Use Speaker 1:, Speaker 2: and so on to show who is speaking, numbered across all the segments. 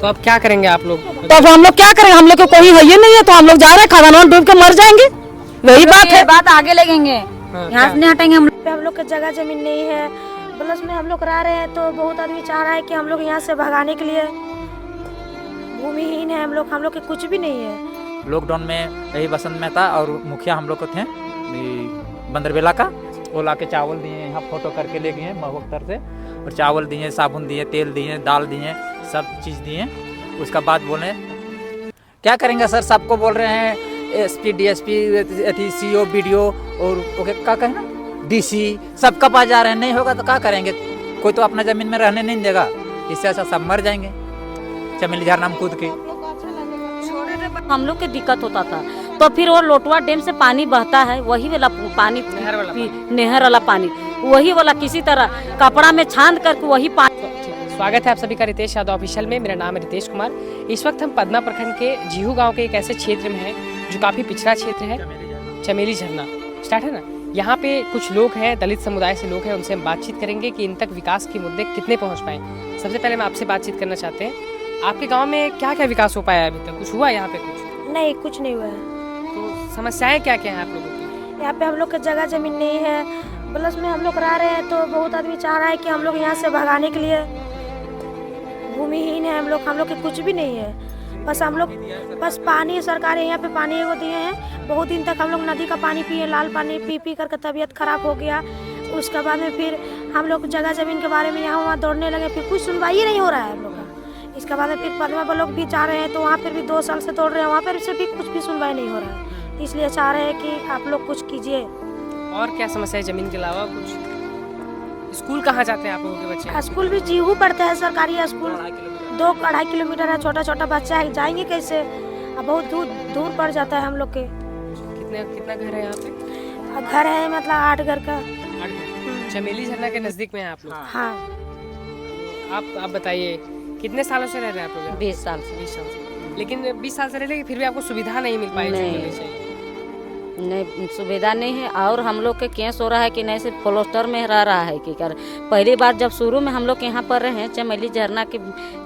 Speaker 1: तो अब क्या करेंगे आप लोग?
Speaker 2: तो अब हम लोग क्या करेंगे, हम लोग को कोई है ही नहीं है, तो हम लोग जा रहे हैं खदानों में डूब के मर जाएंगे। वही बात है,
Speaker 3: बात आगे लगेंगे, यहाँ से नहीं हटेंगे हम
Speaker 4: पे हम लोग की जगह जमीन नहीं है, प्लस में हम लोग रह रहे हैं तो बहुत आदमी चाह रहा है कि हम लोग यहाँ से भगाने के लिए, भूमिहीन है हम लोग के कुछ भी नहीं है।
Speaker 5: लॉकडाउन में यही बसंत मेहता और मुखिया हम लोग को थे बंदरबेला का, वो ला के चावल दिए, यहाँ फोटो करके ले गए महोत्तर से, और चावल दिए, साबुन दिए, तेल दिए, दाल दिए, सब चीज़ दिए। उसका बाद बोले क्या करेंगे सर, सबको बोल रहे हैं एसपी डीएसपी सीओ बीडीओ और ओके क्या कहें ना डीसी, सबका पास जा रहे हैं, नहीं होगा तो क्या करेंगे, कोई तो अपना ज़मीन में रहने नहीं देगा, इससे अच्छा सब मर जाएंगे चमेली झरना में कूद के।
Speaker 3: हम लोग के दिक्कत होता था, तो फिर वो लोटवा डैम से पानी बहता है, वही वाला पानी नहर वाला पानी, वही वाला किसी तरह कपड़ा में छान करके वही पानी।
Speaker 1: स्वागत है आप सभी का रितेश यादव ऑफिशियल में। मेरा नाम है रितेश कुमार। इस वक्त हम पदना प्रखंड के जीहू गांव के एक ऐसे क्षेत्र में हैं जो काफ़ी पिछड़ा क्षेत्र है, चमेली झरना स्टार्ट है ना। यहाँ पे कुछ लोग हैं, दलित समुदाय से लोग हैं, उनसे हम बातचीत करेंगे कि इन तक विकास के मुद्दे कितने पहुँच पाए। सबसे पहले मैं आपसे बातचीत करना चाहते हैं, आपके गाँव में क्या क्या विकास हो पाया अभी तक, कुछ हुआ यहाँ पे?
Speaker 4: नहीं, कुछ नहीं हुआ है।
Speaker 1: तो समस्याएं क्या क्या हैं आप लोगों की?
Speaker 4: यहाँ पे हम लोग की जगह जमीन नहीं है, प्लस में हम लोग रह रहे हैं तो बहुत आदमी चाह रहा है कि हम लोग यहाँ से भगाने के लिए, भूमिहीन है हम लोग के कुछ भी नहीं है। बस पानी सरकार यहाँ पे पानी एगो दिए हैं, बहुत दिन तक हम लोग नदी का पानी पिए, लाल पानी पी पी करके तबीयत खराब हो गया। उसके बाद में फिर हम लोग जगह जमीन के बारे में यहाँ वहाँ दौड़ने लगे, फिर कुछ सुनवाई नहीं हो रहा है हम लोग का। इसके बाद में फिर पदमा लोग भी जा रहे हैं, तो वहाँ पर भी 2 साल से दौड़ रहे हैं, वहाँ पर से भी कुछ भी सुनवाई नहीं हो रहा है। इसलिए चाह रहे हैं कि आप लोग कुछ कीजिए।
Speaker 1: और क्या समस्या है जमीन के अलावा कुछ? स्कूल कहाँ जाते हैं आप लोगों के बच्चे?
Speaker 4: स्कूल भी जीहू पढ़ते हैं, सरकारी स्कूल 2-2.5 किलोमीटर है, छोटा बच्चा है, जाएंगे कैसे, अब बहुत दूर पड़ जाता है हम लोग के।
Speaker 1: कितना घर है यहाँ पे?
Speaker 4: घर है मतलब 8 घर का।
Speaker 1: 8 घर। चमेली झरना के नजदीक में है आप लोग?
Speaker 4: हाँ।
Speaker 1: आप बताइए कितने सालों से रह रहे हैं आप लोग?
Speaker 3: 20 साल से।
Speaker 1: 20 साल से। लेकिन 20 साल से रह रहे फिर भी आपको सुविधा नहीं मिल पाई?
Speaker 3: नहीं, सुविधा नहीं है। और हम लोग के केस हो रहा है कि नहीं सिर्फ प्लास्टर में रह रहा है कि कर। पहली बार जब शुरू में हम लोग यहाँ पर रहे चमेली झरना के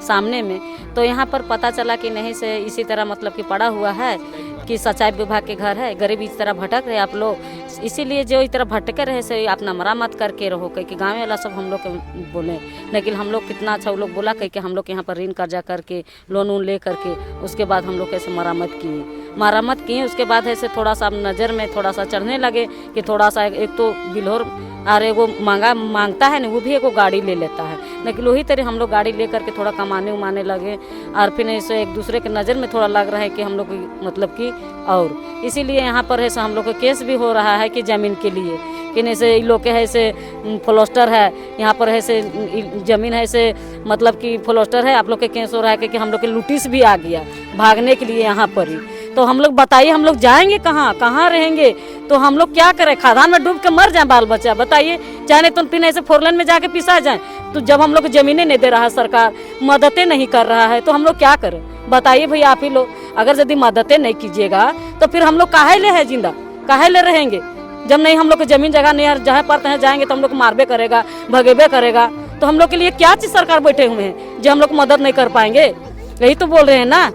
Speaker 3: सामने में, तो यहाँ पर पता चला कि नहीं से इसी तरह मतलब कि पड़ा हुआ है कि सिंचाई विभाग के घर है, गरीब इस तरह भटक रहे आप लोग, इसीलिए जो इस तरह भटके रहे से अपना मरामत करके रहो कह कि गाँव वाला सब हम लोग के बोले। लेकिन हम लोग कितना अच्छा वो लोग बोला कह कि हम लोग यहाँ पर ऋण कर्जा करके लोन वोन ले करके उसके बाद हम लोग कैसे मरामत किए। उसके बाद ऐसे थोड़ा सा नज़र में थोड़ा सा चढ़ने लगे कि थोड़ा सा एक तो बिल्होर और एगो मांगता है ना, वो भी एगो गाड़ी ले लेता है, लेकिन वही तरह हम लोग गाड़ी ले करके थोड़ा कमाने उमाने लगे। और फिर ऐसे एक दूसरे के नज़र में थोड़ा लग रहा है कि हम लोग मतलब कि, और इसीलिए यहाँ पर ऐसे हम लोग का केस भी हो रहा है कि ज़मीन के लिए कि ऐसे लोग के ऐसे प्लास्टर है यहाँ पर ऐसे ज़मीन है ऐसे मतलब कि प्लास्टर है, आप लोग के केस हो रहा है कि हम लोग के नोटिस भी आ गया भागने के लिए यहाँ पर ही। तो हम लोग बताइए हम लोग जाएंगे कहाँ रहेंगे, तो हम लोग क्या करें, खदान में डूब के मर जाए बाल बच्चा, बताइए। चाहे तो फिर ऐसे 4 लेन में जाके पिसा जाए, तो जब हम लोग जमीनें नहीं दे रहा है, सरकार मददें नहीं कर रहा है, तो हम लोग क्या करें बताइए भैया आप ही लोग। अगर यदि मददें नहीं कीजिएगा तो फिर हम लोग काहे ले है जिंदा, काहे ले रहेंगे, जब नहीं हम लोग को जमीन जगह नहीं जहाँ पर तहाँ जाएंगे तो हम लोग मारबे करेगा, भगेबे करेगा, तो हम लोग के लिए क्या चीज़ सरकार बैठे हुए हैं जो हम लोग मदद नहीं कर पाएंगे, यही तो बोल रहे हैं ना।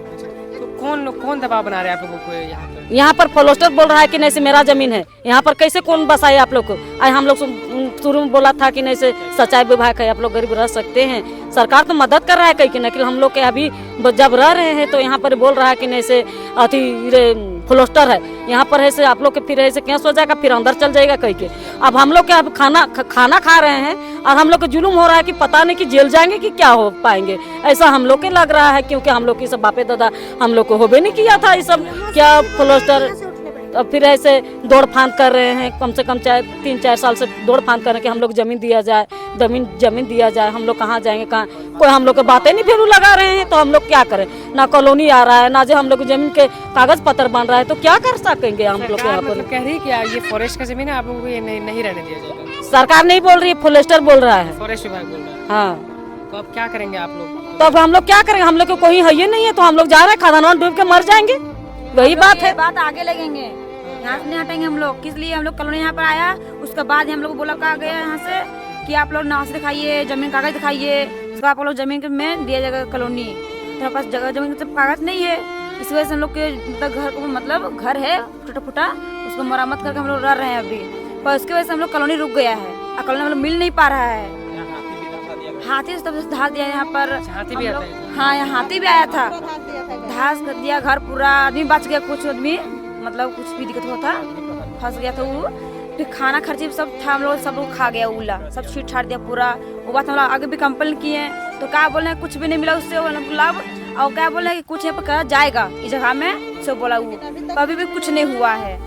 Speaker 1: कौन दबाव बना रहे हैं आप लोगों को
Speaker 3: यहाँ पर प्लास्टर बोल रहा है कि नहीं से मेरा जमीन है, यहाँ पर कैसे कौन बसाए आप लोग को। आज हम लोग शुरू में बोला था कि नहीं से सिंचाई विभाग है, आप लोग गरीब रह सकते हैं, सरकार तो मदद कर रहा है कहीं कि नहीं, हम लोग के अभी जब रह रहे हैं तो यहाँ पर बोल रहा है कि नहीं से अति प्लास्टर है यहाँ पर है से आप लोग के फिर ऐसे केस हो जाएगा, फिर अंदर चल जाएगा कहीं के। अब हम लोग के अब खाना खा रहे हैं और हम लोग को जुलूम हो रहा है कि पता नहीं कि जेल जाएंगे कि क्या हो पाएंगे, ऐसा हम लोग के लग रहा है, क्योंकि हम लोग की सब बापे दादा हम लोग को होबे नहीं किया था ये सब क्या प्लास्टर। अब फिर ऐसे दौड़ फांद कर रहे हैं, कम से कम 3-4 साल से दौड़ फांद कर रहे हैं कि हम लोग जमीन दिया जाए, जमीन दिया जाए। हम लोग कहाँ जाएंगे, कहाँ कोई हम लोग के बातें नहीं फिर लगा रहे हैं, तो हम लोग क्या करें, ना कॉलोनी आ रहा है ना जो हम लोग जमीन के कागज पत्र बन रहा है, तो क्या कर सकेंगे हम लोग यहाँ पर।
Speaker 1: कह रही क्या ये फॉरेस्ट का जमीन है, आप लोगों को ये नहीं रहने दिया जाएगा?
Speaker 3: सरकार नहीं बोल रही है, प्लास्टर बोल रहा है,
Speaker 1: फॉरेस्ट विभाग बोल रहा है।
Speaker 3: हाँ,
Speaker 1: तो अब क्या करेंगे आप लोग?
Speaker 3: तो अब हम लोग क्या करेंगे, हम लोग को कोई है ही नहीं है, तो हम लोग जा रहे हैं खदानों में डूब के मर जाएंगे, वही बात है।
Speaker 6: बात आगे लगेंगे, यहाँ से नहीं हटेंगे हम लोग। किस लिए हम लोग कॉलोनी यहाँ पर आया, उसके बाद हम लोग बोला कहा गया यहाँ से कि आप लोग नाश दिखाइए, जमीन कागज दिखाइए, उसके बाद आप लोग जमीन में दिया जाएगा कॉलोनी। हमारे पास जगह जमीन सब कागज नहीं है, इस वजह से हम लोग के मतलब घर को मतलब घर है टूटा फूटा, उसको मरम्मत करके हम लोग रह रहे हैं अभी, पर उसकी वजह से हम लोग कॉलोनी रुक गया है और कॉलोनी हम लोग मिल नहीं पा रहा है। हाथी से तब धा दिया यहाँ पर,
Speaker 1: हाथी भी आता है?
Speaker 6: हाँ यहाँ हाथी भी आया था, धास कर दिया घर पूरा, आदमी बच गया, कुछ आदमी मतलब कुछ भी दिक्कत हुआ था, फंस गया था वो। फिर खाना खर्चे सब था, हम लोग सब लोग खा गया, उला सब छीट छाट दिया पूरा। वो बात हम लोग आगे भी कंप्लेन किए तो क्या बोल रहे हैं कुछ भी नहीं मिला उससे लाभ, और क्या बोल रहे हैं कि कुछ यहाँ पर करा जाएगा इस जगह में, सब बोला वो, तो अभी भी कुछ नहीं हुआ है।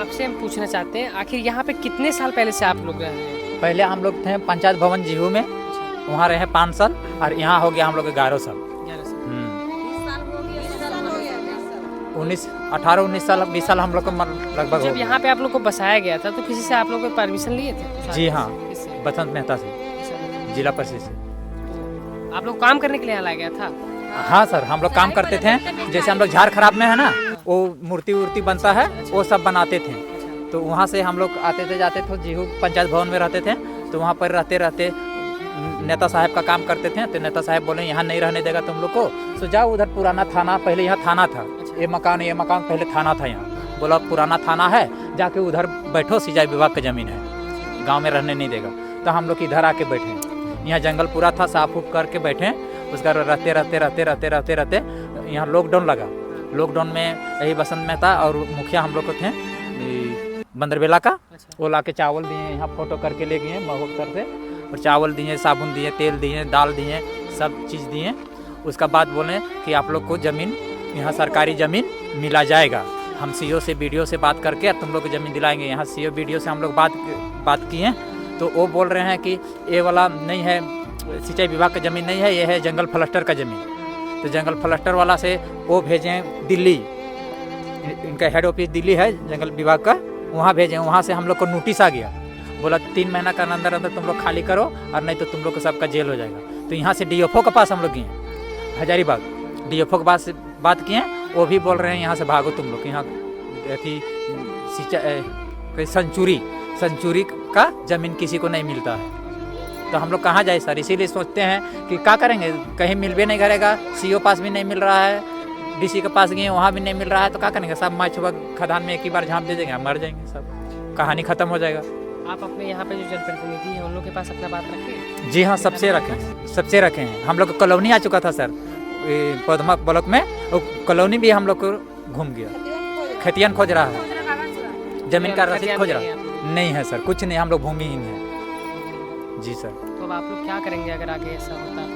Speaker 1: आपसे हम पूछना चाहते हैं आखिर यहाँ पे कितने साल पहले से आप लोग रह रहे हैं?
Speaker 5: पहले हम लोग थे पंचायत भवन जीहू में, वहाँ रहे 5 साल और यहाँ हो गया हम लोग 11 साल। 18-19 साल 20 साल हम लोग को लगभग हो
Speaker 1: जब
Speaker 5: गया।
Speaker 1: यहाँ पे आप लोग को बसाया गया था तो किसी से आप लोग परमिशन लिए थे?
Speaker 5: जी हाँ,
Speaker 1: किससे?
Speaker 5: बसंत मेहता से, जिला परिषद से।
Speaker 1: आप लोग काम करने के लिए यहाँ लाया गया था?
Speaker 5: हाँ सर, हम लोग काम करते थे, जैसे हम लोग झाड़ खराब में है ना, वो मूर्ति बनता है, वो सब बनाते थे, तो वहाँ से हम लोग आते थे जाते थे, जीहू पंचायत भवन में रहते थे, तो वहाँ पर रहते रहते नेता साहब का काम करते थे, तो नेता साहब बोले यहाँ नहीं रहने देगा तुम लोग को, तो जाओ उधर पुराना थाना, पहले यहाँ थाना था, ये मकान पहले थाना था यहाँ, बोला पुराना थाना है, जाके उधर बैठो, सिंचाई विभाग की ज़मीन है, गाँव में रहने नहीं देगा। तो हम लोग इधर आके बैठे, यहाँ जंगल पूरा था, साफ उफ करके बैठे, उसका रहते यहाँ लॉकडाउन लगा। लॉकडाउन में यही बसंत मेहता और मुखिया हम लोग को थे बंदरबेला का, वो ला के चावल दिए, यहाँ फोटो करके ले गए महोत्तर से, और चावल दिए, साबुन दिए, तेल दिए, दाल दिए, सब चीज़ दिए। उसका बाद बोले कि आप लोग को ज़मीन यहाँ सरकारी ज़मीन मिला जाएगा, हम सीओ से बीडीओ से बात करके तुम लोग को ज़मीन दिलाएंगे। यहाँ सीओ बीडीओ से हम लोग बात किए, तो वो बोल रहे हैं कि ये वाला नहीं है, सिंचाई विभाग का ज़मीन नहीं है, ये है जंगल फ्लस्टर का ज़मीन। तो जंगल फ्लस्टर वाला से वो भेजें दिल्ली, इनका हेड ऑफिस दिल्ली है जंगल विभाग का, वहाँ भेजें। वहाँ से हम लोग को नोटिस आ गया, बोला 3 महीना का अंदर तुम लोग खाली करो, और नहीं तो तुम लोग को सबका जेल हो जाएगा। तो यहाँ से डीएफओ के पास हम लोग गए, हजारीबाग डीएफओ के पास बात किए, वो भी बोल रहे हैं यहाँ से भागो तुम लोग, यहाँ थी सेंचुरी का ज़मीन किसी को नहीं मिलता है। तो हम लोग कहाँ जाए सर, इसीलिए सोचते हैं कि क्या करेंगे, कहीं मिल भी नहीं करेगा, सीओ पास भी नहीं मिल रहा है, डीसी के पास गए वहाँ भी नहीं मिल रहा है, तो क्या करेंगे, सब माँ छुआ खदान में एक ही बार झाँप दे देंगे, मर जाएंगे, सब कहानी ख़त्म हो जाएगा।
Speaker 1: आप अपने यहाँ पे जो जनप्रतिनिधि हैं उन लोग के पास अपना बात रखें?
Speaker 5: जी हाँ, सबसे रखे हैं। हम लोग को कॉलोनी आ चुका था सर, पौधमा ब्लॉक में, वो कॉलोनी भी हम लोग को घूम गया, खतियान खोज रहा है, जमीन का रसीद खोज रहा है, नहीं है सर, कुछ नहीं, हम लोग भूमिहीन है। जी सर।
Speaker 1: तो अब आप लोग क्या करेंगे अगर आगे ऐसा होता है तो?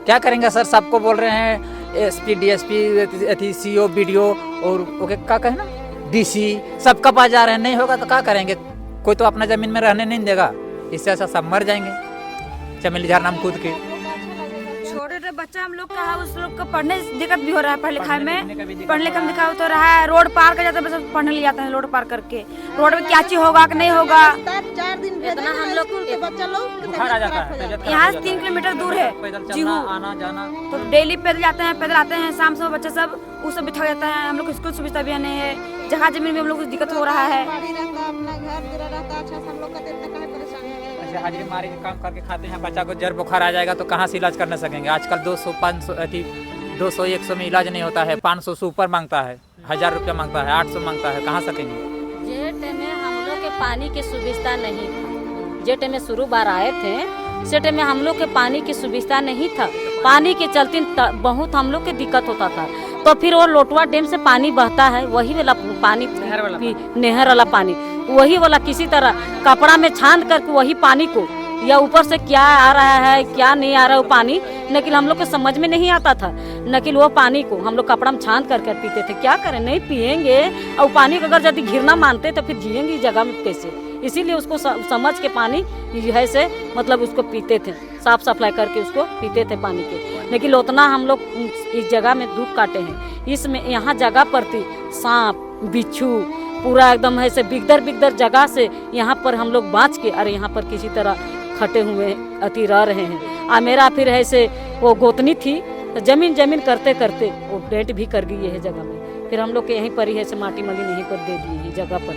Speaker 5: क्या करेंगे सर, सबको बोल रहे हैं, एसपी डीएसपी सीओ बीडीओ और ओके क्या कहे ना डीसी, सबका पास जा रहे हैं, नहीं होगा तो क्या करेंगे, कोई तो अपना ज़मीन में रहने नहीं देगा, इससे ऐसा सब मर जाएंगे चमेली झाड़ नाम कूद के।
Speaker 6: छोटे बच्चा हम लोग का है, उस लोग को पढ़ने दिक्कत भी हो रहा है, पढ़ने लिखाई में पढ़ने लिखा में दिक्कत हो रहा है, रोड पार कर जाते हैं, पढ़ने ले जाते हैं रोड पार करके, रोड में क्या चीज होगा कि नहीं होगा,
Speaker 3: इतना हम लोग
Speaker 5: बुखार आ जाता है,
Speaker 6: यहाँ से 3 किलोमीटर दूर है जीहू,
Speaker 5: आना जाना,
Speaker 6: तो डेली पैदल जाते हैं, पैदल आते हैं, शाम से बच्चे सब वो सब भी थक जाता है, हम लोग स्कूल सुविधा भी नहीं है, जगह जमीन में हम लोग को दिक्कत हो रहा है।
Speaker 5: ऐसे हाजिरी मारी काम करके खाते हैं, बच्चा को जर बुखार आ जाएगा तो कहाँ से इलाज करने सकेंगे। आजकल 200-500 में इलाज नहीं होता है, 500 से ऊपर मांगता है, 1000 रुपया मांगता है, 800 मांगता है, कहाँ सकेंगे।
Speaker 3: जेठ में हम लोग के पानी की सुविधा नहीं था, जेठ में शुरू बार आए थे, जेठ में हम लोग के पानी की सुविधा नहीं था, पानी के चलते बहुत हम लोग के दिक्कत होता था। तो फिर वो लोटवा डैम से पानी बहता है, वही वाला पानी, नहर वाला पानी, वही वाला किसी तरह कपड़ा में छान करके वही पानी को, या ऊपर से क्या आ रहा है क्या नहीं आ रहा है वो पानी, लेकिन हम लोग को समझ में नहीं आता था, लेकिन वो पानी को हम लोग कपड़ा में छान करके पीते थे। क्या करें, नहीं पिएंगे, और पानी को अगर यदि घिरना मानते तो फिर जिएंगे इस जगह में कैसे, इसीलिए उसको समझ के पानी है से मतलब उसको पीते थे, साफ सफाई करके उसको पीते थे पानी के। लेकिन उतना हम लोग इस जगह में दुख काटे हैं, इसमें यहाँ जगह पर थी सांप बिच्छू पूरा एकदम ऐसे बिगदर जगह से यहाँ पर हम लोग बाँच के, अरे यहाँ पर किसी तरह खटे हुए अति रह रहे हैं। मेरा फिर ऐसे वो गोतनी थी, तो जमीन करते करते वो डेट भी कर गई है जगह में, फिर हम लोग के यहीं पर ही ऐसे माटी मली यहीं पर दे दी है जगह पर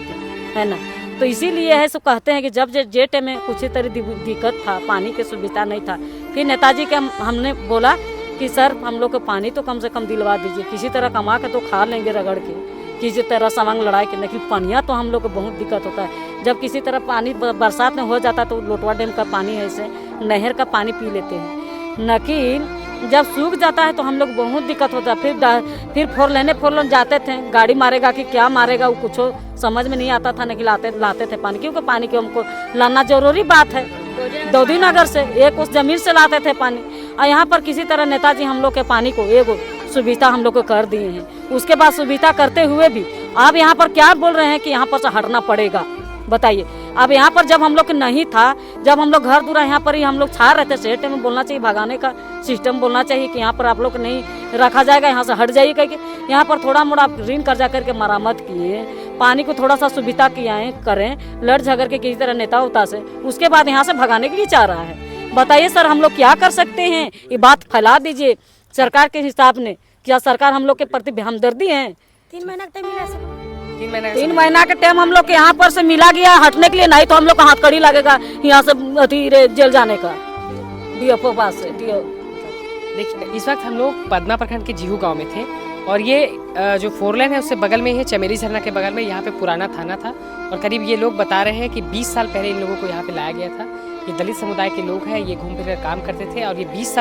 Speaker 3: है ना। तो इसीलिए है सो कहते हैं कि जब जेठ में कुछ तरह दिक्कत था, पानी की सुविधा नहीं था, फिर नेताजी के हमने बोला कि सर हम लोग को पानी तो कम से कम दिलवा दीजिए, किसी तरह कमा के तो खा लेंगे रगड़ के, किसी तरह सवांग लड़ाई के, लेकिन पानिया तो हम लोग को बहुत दिक्कत होता है। जब किसी तरह पानी बरसात में हो जाता तो लोटवा डैम का पानी है ऐसे नहर का पानी पी लेते हैं, लेकिन जब सूख जाता है तो हम लोग बहुत दिक्कत होता है। फिर फोर लेने जाते थे, गाड़ी मारेगा कि क्या मारेगा वो कुछ समझ में नहीं आता था, लेकिन लाते थे पानी, क्योंकि पानी को हमको लाना जरूरी बात है। दौदी नगर से एक उस जमीन से लाते थे पानी, और यहाँ पर किसी तरह नेताजी हम लोग के पानी को एक सुविधा हम लोग को कर दिए हैं। उसके बाद सुविधा करते हुए भी आप यहाँ पर क्या बोल रहे हैं कि यहाँ पर से हटना पड़ेगा, बताइए। अब यहाँ पर जब हम लोग नहीं था, जब हम लोग घर दूरा यहाँ पर ही हम लोग छा रहे थे, सेठ में बोलना चाहिए, भगाने का सिस्टम बोलना चाहिए कि यहाँ पर आप लोग नहीं रखा जाएगा, यहाँ से हट जाइए करके। यहाँ पर थोड़ा मोड़ा ऋण कर्जा करके मरामत किए, पानी को थोड़ा सा सुविधा किए करें, लड़ झगड़ के किसी तरह नेता उता से, उसके बाद यहाँ से भगाने के लिए चाह रहा है। बताइए सर हम लोग क्या कर सकते हैं, ये बात फैला दीजिए सरकार के हिसाब ने। क्या सरकार हम लोग के प्रति हमदर्दी है?
Speaker 4: 3 महीना का टाइम मिला सर।
Speaker 3: 3 महीना के टाइम हम लोग के यहाँ पर से मिला गया हटने के लिए, नहीं तो हम लोग का हाथकड़ी लगेगा यहाँ से जेल जाने का, डीएफओ पास से।
Speaker 1: देखिए इस वक्त हम लोग पदमा प्रखंड के जीहू गांव में थे, और ये जो 4 लेन है उससे बगल में ही है, चमेली झरना के बगल में यहाँ पे पुराना थाना था। और करीब ये लोग बता रहे हैं कि 20 साल पहले इन लोगों को यहाँ पे लाया गया था। ये दलित समुदाय के लोग हैं, ये घूम फिर कर काम करते थे, और ये 20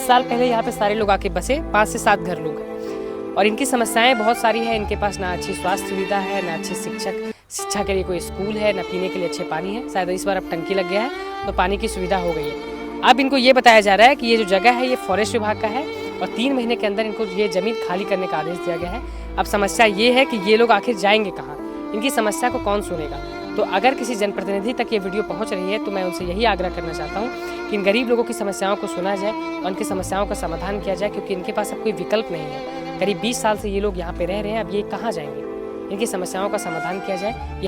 Speaker 1: साल पहले यहाँ पे सारे लोग आके बसे, 5 से 7 घर लोग हैं। और इनकी समस्याएं बहुत सारी हैं, इनके पास ना अच्छी स्वास्थ्य सुविधा है, ना अच्छी शिक्षा के लिए कोई स्कूल है, ना पीने के लिए अच्छे पानी है। शायद इस बार अब टंकी लग गया है तो पानी की सुविधा हो गई है। अब इनको ये बताया जा रहा है कि ये जो जगह है ये फॉरेस्ट विभाग का है, और 3 महीने के अंदर इनको ये जमीन खाली करने का आदेश दिया गया है। अब समस्या ये है कि ये लोग आखिर जाएंगे कहाँ, इनकी समस्या को कौन सुनेगा। तो अगर किसी जनप्रतिनिधि तक ये वीडियो पहुंच रही है तो मैं उनसे यही आग्रह करना चाहता हूं कि इन गरीब लोगों की समस्याओं को सुना जाए और उनकी समस्याओं का समाधान किया जाए, क्योंकि इनके पास अब कोई विकल्प नहीं है। करीब 20 साल से ये लोग यहाँ पे रह रहे हैं, अब ये कहाँ जाएंगे, इनकी समस्याओं का समाधान किया जाए।